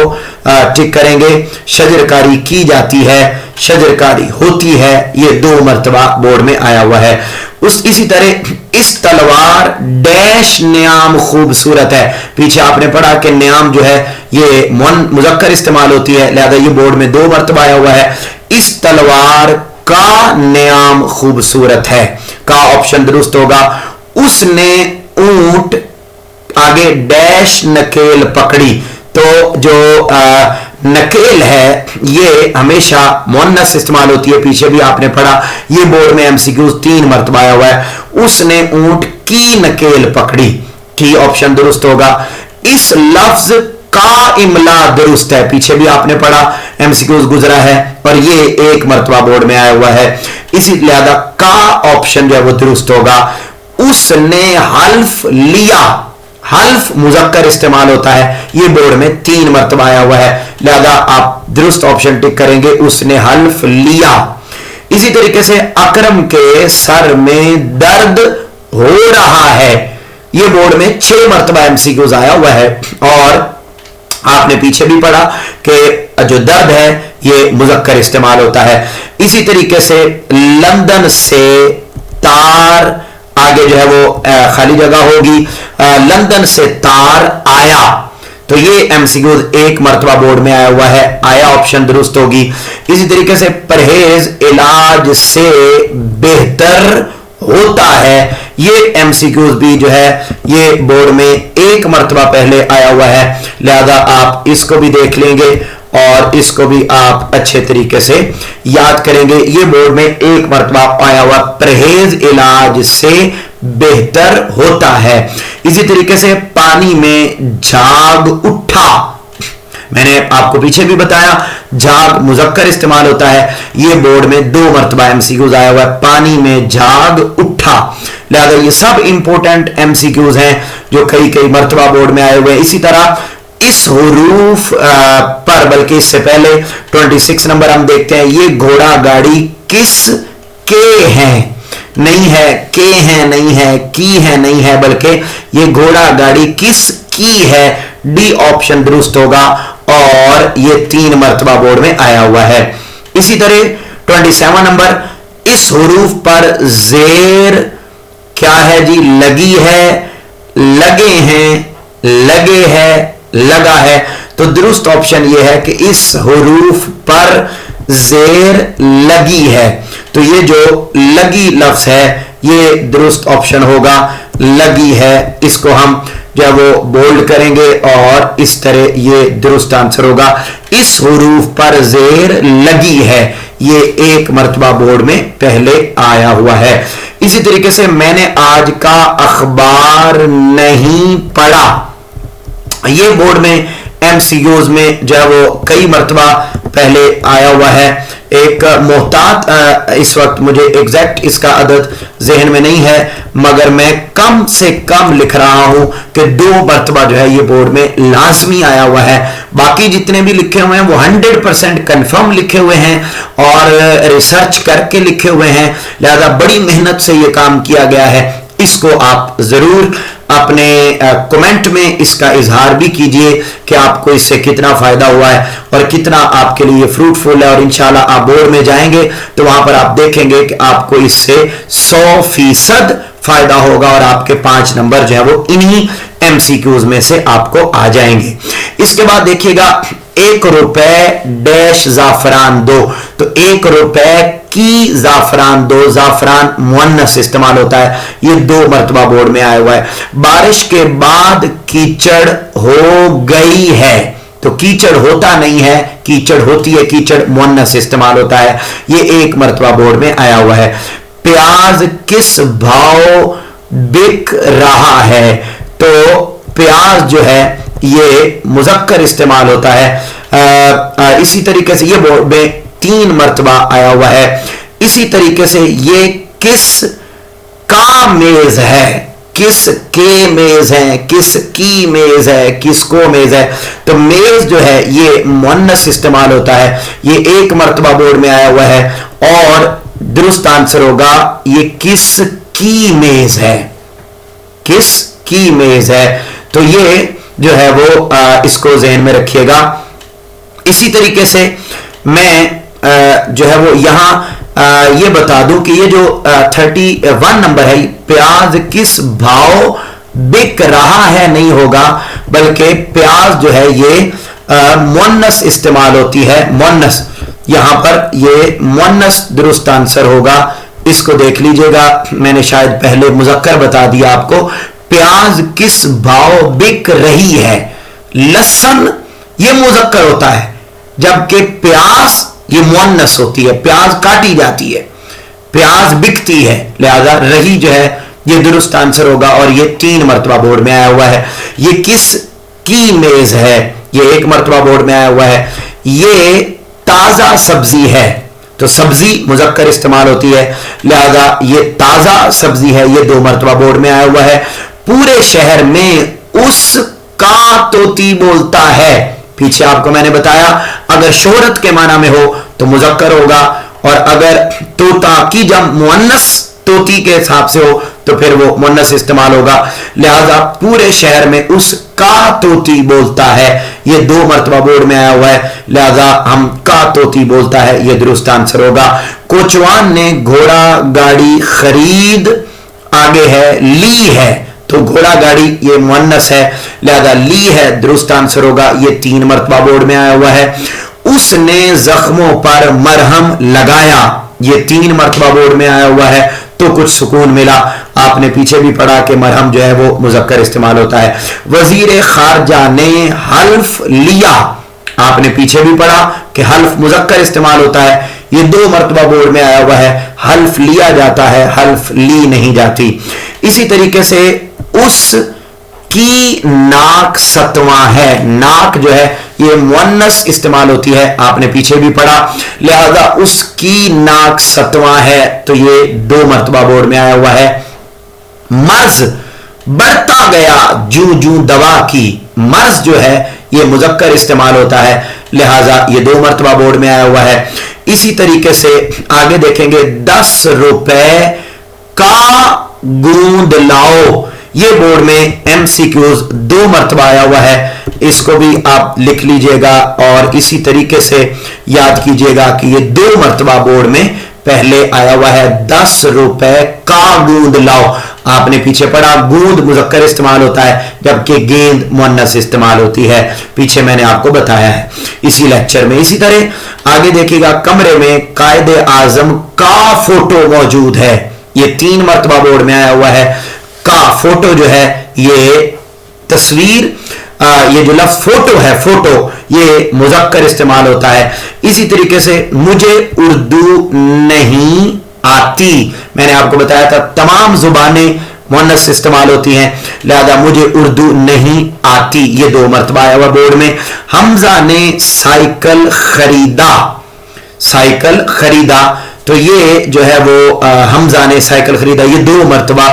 टिक करेंगे। शजरकारी की जाती है, शजरकारी होती है, ये 2 मरतबा बोर्ड में आया हुआ है। इसी तरह इस तलवार डैश न्याम खूबसूरत है, पीछे आपने पढ़ा कि न्याम जो है ये मुजक्कर इस्तेमाल होती है, लिहाजा ये बोर्ड में 2 मरतबा आया हुआ है। इस तलवार का न्याम खूबसूरत है, का ऑप्शन दुरुस्त होगा। उसने ऊंट आगे डैश नकेल पकड़ी, तो जो नकेल है ये हमेशा मुअन्नस इस्तेमाल होती है, पीछे भी आपने पढ़ा, ये बोर्ड में एमसीक्यू 3 मरतबा आया हुआ है। उसने ऊंट की नकेल पकड़ी, की ऑप्शन दुरुस्त होगा। इस लफ्ज का इमला दुरुस्त है, पीछे भी आपने पढ़ा, एमसीक्यूज गुजरा है और ये 1 मरतबा बोर्ड में आया हुआ है, इसी लिहाजा का ऑप्शन जो है वो दुरुस्त होगा। उसने हल्फ लिया, हल्फ मुजक्कर इस्तेमाल होता है, ये बोर्ड में 3 मरतबा आया हुआ है, लिहाजा आप दुरुस्त ऑप्शन टिक करेंगे, उसने हल्फ लिया। इसी तरीके से अकरम के सर में दर्द हो रहा है, ये बोर्ड में 6 मरतबा एमसीक्यूज आया हुआ है, और आपने पीछे भी पढ़ा कि जो दर्द है ये मुजक्कर इस्तेमाल होता है। इसी तरीके से लंदन से तार, आगे जो है वो खाली जगह होगी, लंदन से तार आया, तो ये एमसीक्यू 1 मरतबा बोर्ड में आया हुआ है, आया ऑप्शन दुरुस्त होगी। इसी तरीके से परहेज इलाज से बेहतर होता है, ये एमसीक्यूज भी जो है ये बोर्ड में 1 मरतबा पहले आया हुआ है, लिहाजा आप इसको भी देख लेंगे और इसको भी आप अच्छे तरीके से याद करेंगे। ये बोर्ड में 1 मरतबा आया हुआ, परहेज इलाज से बेहतर होता है। इसी तरीके से पानी में झाग उठा, मैंने आपको पीछे भी बताया झाग मुजक्कर इस्तेमाल होता है, ये बोर्ड में 2 मरतबा एमसीक्यूज आया हुआ है, पानी में झाग उठा, लिहाजा ये सब इंपॉर्टेंट एमसीक्यूज हैं जो कई मरतबा बोर्ड में आए हुए हैं। इसी तरह इस हुरूफ पर, बल्कि इससे पहले 26 नंबर हम देखते हैं, ये घोड़ा गाड़ी किस के हैं, नहीं है के हैं, नहीं है की है, नहीं है, बल्कि ये घोड़ा गाड़ी किस की है, डी ऑप्शन दुरुस्त होगा, और ये 3 मरतबा बोर्ड में आया हुआ है। इसी तरह 27 नंबर, इस हुरूफ पर जेर क्या है जी, लगी है, लगे हैं, लगे है, लगा है, तो दुरुस्त ऑप्शन यह है कि इस हुरूफ पर जेर लगी है, तो ये जो लगी लफ्ज है ये दुरुस्त ऑप्शन होगा। लगी है, इसको हम जो है वो बोल्ड करेंगे और इस तरह ये दुरुस्त आंसर होगा। इस हुरूफ पर जेर लगी है, ये एक मर्तबा बोर्ड में पहले आया हुआ है। इसी तरीके से मैंने आज का अखबार नहीं पढ़ा, ये बोर्ड में एमसीक्यूज में जो है वो कई मर्तबा पहले आया हुआ है। एक मोहतात, इस वक्त मुझे एग्जैक्ट इसका अदद जहन में नहीं है, मगर मैं कम से कम लिख रहा हूं कि 2 मर्तबा जो है ये बोर्ड में लाजमी आया हुआ है। बाकी जितने भी लिखे हुए हैं वो 100% कंफर्म लिखे हुए हैं और रिसर्च करके लिखे हुए हैं, लिहाजा बड़ी मेहनत से ये काम किया गया है। इसको आप जरूर अपने कमेंट में इसका इजहार भी कीजिए कि आपको इससे कितना फायदा हुआ है और कितना आपके लिए फ्रूटफुल है। और इंशाल्लाह आप बोर्ड में जाएंगे तो वहां पर आप देखेंगे कि आपको इससे 100% फायदा होगा और आपके 5 नंबर जो है वो इन्हीं एमसीक्यूज में से आपको आ जाएंगे। इसके बाद देखिएगा, 1 रुपए डैश जाफरान 2, तो 1 रुपए की जाफरान 2, जाफरान मुअन्नस इस्तेमाल होता है, ये 2 मर्तबा बोर्ड में आया हुआ है। बारिश के बाद कीचड़ हो गई है, तो कीचड़ होता नहीं है, कीचड़ होती है, कीचड़ मुअन्नस इस्तेमाल होता है, ये 1 मर्तबा बोर्ड में आया हुआ है। प्याज किस भाव बिक रहा है, तो प्याज जो है ये मुजक्कर इस्तेमाल होता है। इसी तरीके से ये बोर्ड में 3 मर्तबा आया हुआ है। इसी तरीके से ये किस का मेज है, किस के मेज है, किस की मेज है, किसको मेज है, तो मेज जो है ये मुअन्नस इस्तेमाल होता है, ये 1 मर्तबा बोर्ड में आया हुआ है। और दुरुस्त आंसर होगा ये किस की मेज है, किस की मेज है, तो ये जो है वो इसको ज़हन में रखिएगा। इसी तरीके से मैं जो है वो यहां ये बता दूं कि ये जो 31 नंबर है, प्याज किस भाव बिक रहा है नहीं होगा, बल्कि प्याज जो है ये मुअन्नस इस्तेमाल होती है, मुअन्नस, यहां पर ये मुअन्नस दुरुस्त आंसर होगा। इसको देख लीजिएगा, मैंने शायद पहले मुजक्कर बता दिया आपको। प्याज किस भाव बिक रही है, लहसुन ये मुजक्कर होता है, जबकि प्याज ये मुअन्नस होती है, प्याज काटी जाती है, प्याज बिकती है, लिहाजा रही जो है ये दुरुस्त आंसर होगा। और ये 3 मर्तबा बोर्ड में आया हुआ है। ये किस की मेज है, ये 1 मर्तबा बोर्ड में आया हुआ है। ये ताजा सब्जी है, तो सब्जी मुजक्कर इस्तेमाल होती है, लिहाजा ये ताजा सब्जी है, ये 2 मर्तबा बोर्ड में आया हुआ है। पूरे शहर में उसका तोती बोलता है, पीछे आपको मैंने बताया अगर शोहरत के माना में हो तो मुजक्कर होगा, और अगर तोता की जब मुअन्नस तोती के हिसाब से हो तो फिर वो मुअन्नस इस्तेमाल होगा। लिहाजा पूरे शहर में उसका तोती बोलता है, ये 2 मर्तबा बोर्ड में आया हुआ है, लिहाजा हम का तोती बोलता है, ये दुरुस्त आंसर होगा। कोचवान ने घोड़ा गाड़ी खरीद, आगे है ली है, तो घोड़ा गाड़ी ये मुअन्नस है, लिहाजा ली है दुरुस्त आंसर होगा, ये 3 मर्तबा बोर्ड में आया हुआ है। उसने जख्मों पर मरहम लगाया, ये 3 मर्तबा बोर्ड में आया हुआ है, तो कुछ सुकून मिला। आपने पीछे भी पढ़ा कि मरहम जो है वो मुजक्कर इस्तेमाल होता है। वजीर खारजा ने हल्फ लिया, आपने पीछे भी पढ़ा कि हल्फ मुजक्कर इस्तेमाल होता है, ये 2 मर्तबा बोर्ड में आया हुआ है। हल्फ लिया जाता है, हल्फ ली नहीं जाती। इसी तरीके से उस की नाक सतवां है, नाक जो है ये मुअन्नस इस्तेमाल होती है, आपने पीछे भी पढ़ा, लिहाजा उसकी नाक सतवां है, तो ये 2 मर्तबा बोर्ड में आया हुआ है। मर्ज बढ़ता गया जू जू दवा की, मर्ज जो है ये मुजक्कर इस्तेमाल होता है, लिहाजा ये 2 मर्तबा बोर्ड में आया हुआ है। इसी तरीके से आगे देखेंगे, 10 रुपए का गूंद लाओ, ये बोर्ड में एमसीक्यूज 2 मर्तबा आया हुआ है, इसको भी आप लिख लीजिएगा और इसी तरीके से याद कीजिएगा कि ये 2 मर्तबा बोर्ड में पहले आया हुआ है। 10 रुपए का गूंद लाओ, आपने पीछे पढ़ा गूंद मुजक्कर इस्तेमाल होता है, जबकि गेंद मुअन्नस इस्तेमाल होती है, पीछे मैंने आपको बताया है इसी लेक्चर में। इसी तरह आगे देखिएगा, कमरे में कायदे आजम का फोटो मौजूद है, ये 3 मरतबा बोर्ड में आया हुआ है। का फोटो जो है ये तस्वीर, ये जो लफ्ज फोटो है, फोटो ये मुज़क्कर इस्तेमाल होता है। इसी तरीके से मुझे उर्दू नहीं आती, मैंने आपको बताया था तमाम जुबानें मुअन्नस इस्तेमाल होती हैं, लिहाजा मुझे उर्दू नहीं आती, ये 2 मरतबा आया हुआ बोर्ड में। हमजा ने साइकिल खरीदा, साइकिल खरीदा, तो ये जो है वो हमजा ने साइकिल खरीदा, ये 2 मरतबा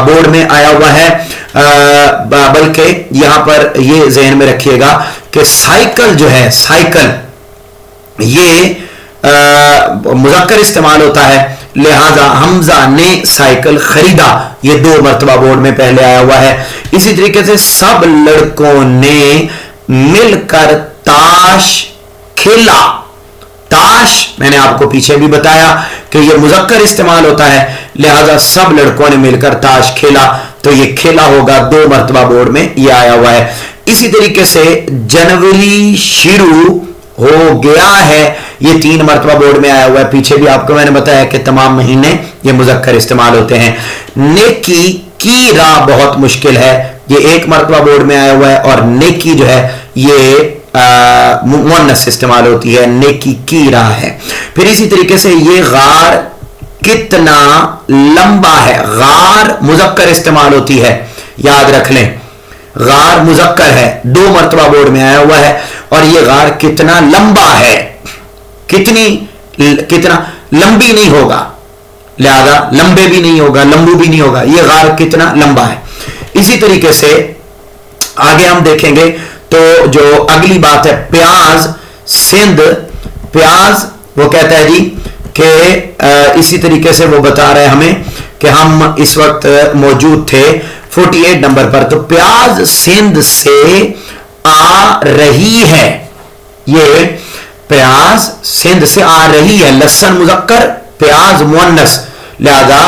बोर्ड में आया हुआ है। बल्कि यहां पर ये ज़हन में रखिएगा कि साइकिल जो है, साइकिल ये मुज़क्कर इस्तेमाल होता है, लिहाजा हमजा ने साइकिल खरीदा, ये 2 मरतबा बोर्ड में पहले आया हुआ है। इसी तरीके से सब लड़कों ने मिलकर ताश खेला, ताश मैंने आपको पीछे भी बताया कि ये मुज़क्कर इस्तेमाल होता है, लिहाजा सब लड़कों ने मिलकर ताश खेला, तो ये खेला होगा, 2 मरतबा बोर्ड में ये आया हुआ है। इसी तरीके से जनवरी शुरू हो गया है, ये 3 मरतबा बोर्ड में आया हुआ है। पीछे भी आपको मैंने बताया कि तमाम महीने ये मुज़क्कर इस्तेमाल होते हैं। नेकी की राह बहुत मुश्किल है, ये 1 मरतबा बोर्ड में आया हुआ है। और नेकी जो है ये मुअन्नस इस्तेमाल होती है, नेकी की राह है। फिर इसी तरीके से ये गार कितना लंबा है, गार मुज़क्कर इस्तेमाल होती है, याद रख लें, गार मुज़क्कर है, 2 मरतबा बोर्ड में आया हुआ है। और ये गार कितना लंबा है, कितना लंबी नहीं होगा, लिहाजा लंबे भी नहीं होगा, लंबू भी नहीं होगा, ये गार कितना लंबा है। इसी तरीके से आगे हम देखेंगे तो जो अगली बात है, प्याज सिंध, प्याज वो कहता है जी कि इसी तरीके से वो बता रहे हैं हमें कि हम इस वक्त मौजूद थे 48 नंबर पर। तो प्याज सिंध से आ रही है, ये प्याज सिंध से आ रही है, लहसन मुज़क्कर, प्याज मुअन्नस, लिहाजा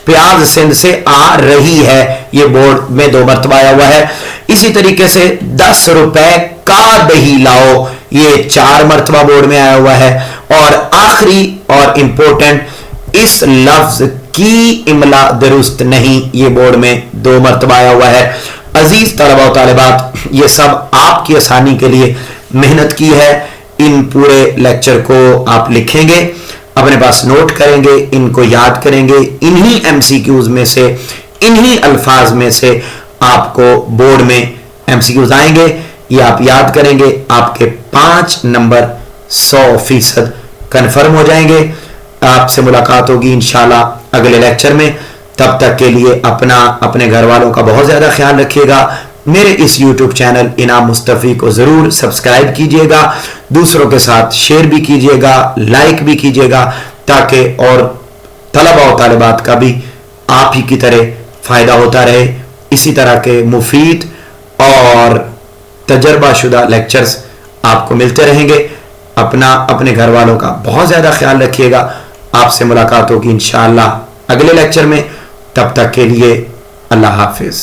प्याज सिंध से आ रही है, ये बोर्ड में 2 मरतबा आया हुआ है। इसी तरीके से 10 रुपए का दही लाओ, ये 4 मरतबा बोर्ड में आया हुआ है। और आखिरी और इंपॉर्टेंट, इस लफ्ज की इमला दुरुस्त नहीं, ये बोर्ड में 2 मरतबा आया हुआ है। अजीज तलबा व तालिबात, ये सब आपकी आसानी के लिए मेहनत की है। इन पूरे लेक्चर को आप लिखेंगे, अपने पास नोट करेंगे, इनको याद करेंगे, इन्हीं एमसीक्यूज में से, इन्हीं अल्फाज में से आपको बोर्ड में एमसीक्यूज आएंगे, ये आप याद करेंगे, आपके 5 नंबर 100% कन्फर्म हो जाएंगे। आपसे मुलाकात होगी इंशाल्लाह अगले लेक्चर में। तब तक के लिए अपना, अपने घर वालों का बहुत ज़्यादा ख्याल रखिएगा। मेरे इस YouTube चैनल इनाम मुस्तफ़ी को ज़रूर सब्सक्राइब कीजिएगा, दूसरों के साथ शेयर भी कीजिएगा, लाइक भी कीजिएगा, ताकि और तलबा और तालिबात का भी आप ही की तरह फ़ायदा होता रहे। इसी तरह के मुफीद और तजर्बाशुदा लेक्चर्स आपको मिलते रहेंगे। अपना, अपने घर वालों का बहुत ज़्यादा ख्याल रखिएगा। आपसे मुलाकात होगी इंशाअल्लाह अगले लेक्चर में। तब तक के लिए अल्लाह हाफिज़।